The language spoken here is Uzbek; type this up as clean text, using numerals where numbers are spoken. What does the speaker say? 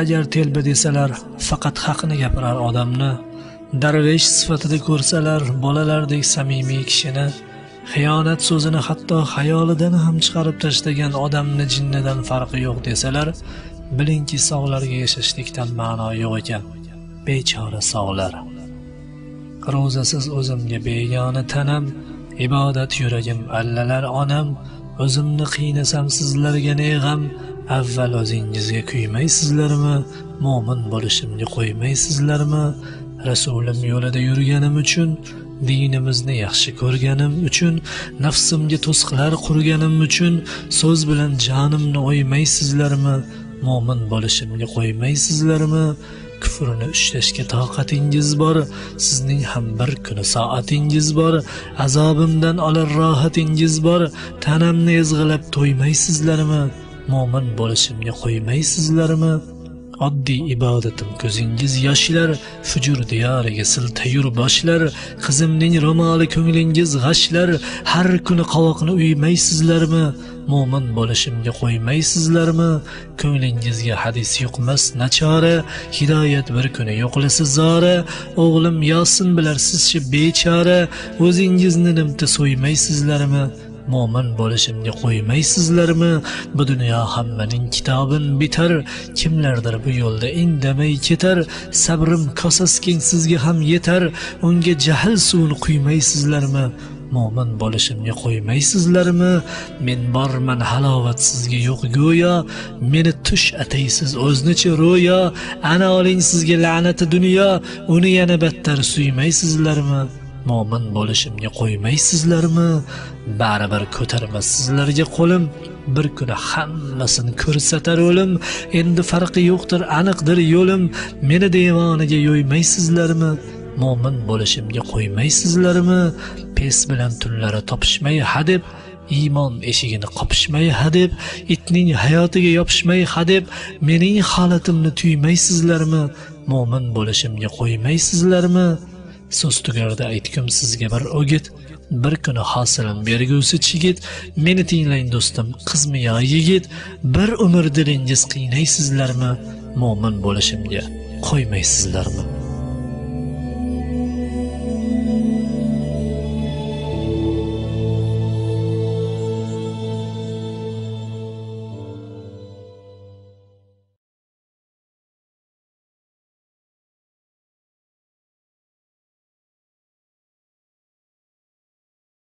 agar telba desalar, faqat haqni gapirar odamni. Darvesh sifatida ko'rsalar, bolalardek samimiy kishini. Xiyonat so'zini hatto xayolidan ham chiqarib tashlagan odamni jinnidan farqi yo'q desalar, bilingki sog'larga yashashlikdan ma'no yo'q ekan. Bechora sog'lar. Ro'zasiz o'zimga begona tanam, ibodat yuragim allalar onam. O'zimni qiynasam sizlarga ne g'am, avval o'zingizga kuymaysizlarmi? Mo'min bo'lishimga qo'ymaysizlarmi? Rasulim yo'lida yurganim uchun, dinimizni yaxshi ko'rganim uchun, nafsimga to'siqlar qurganim uchun, so'z bilan jonimni o'ymaysizlarmi? Mo'min bo'lishimga qo'ymaysizlarmi? Kufrni ushlashga toqatingiz bor, sizning ham bir kuni soatingiz bor, azobimdan olar rohatingiz bor, tanamni ezg'ilab to'ymaysizlarmi? Mo'min bo'lishimga qo'ymaysizlarmi? Oddiy ibodatim ko'zingiz yoshlar, fujur diyoriga siltayur boshlar, qizimning ro'moli ko'nglingiz g'ashlar, har kuni qovoqni uymaysizlarmi? Mo'min bo'lishimga qo'ymaysizlarmi? Ko'nglingizga hadis yuqmas nachora, hidoyat bir kuni yo'qlasa zora, o'g'lim Yosin bilarsizchi bechora, o'zingizni nimta so'ymaysizlarmi? Mo'min bo'lishimga qo'ymaysizlarmi? Bu dunyo hammaning kitobin bitar, kimlardir bu yo'lda indamay ketar, sabrim kosasi keng sizga ham yetar, unga jahl suvini quymaysizlarmi? Mo'min bo'lishimga qo'ymaysizlarmi? Men borman halovat sizga yo'q go'yo, meni tush ataysiz o'znichi ro'yo, ana oling sizga la'nati dunyo, uni yana battar suymaysizlarmi? Mo'min bo'lishimga qo'ymaysizlarmi? Baribir ko'tarmas sizlarga qo'lim, bir kuni hammasini ko'rsatar o'lim. Endi farqi yo'qdir, aniqdir yo'lim, meni devonaga yo'ymaysizlarmi? Mo'min bo'lishimga qo'ymaysizlarmi? Pes bilan tunlari topishmay hadeb, iymon eshigini qopishmay hadeb, itning hayotiga yopishmay hadeb, mening holatimni tuymaysizlarmi? Mo'min bo'lishimga qo'ymaysizlarmi? So'z tugarda aytkim sizga bir o'git, bir kuni hosilim bergusi chigit, meni tinglang do'stim, qizmi yo yigit, bir umr dilingiz qiynaysizlarmi? Mo'min bo'lishimga qo'ymaysizlarmi?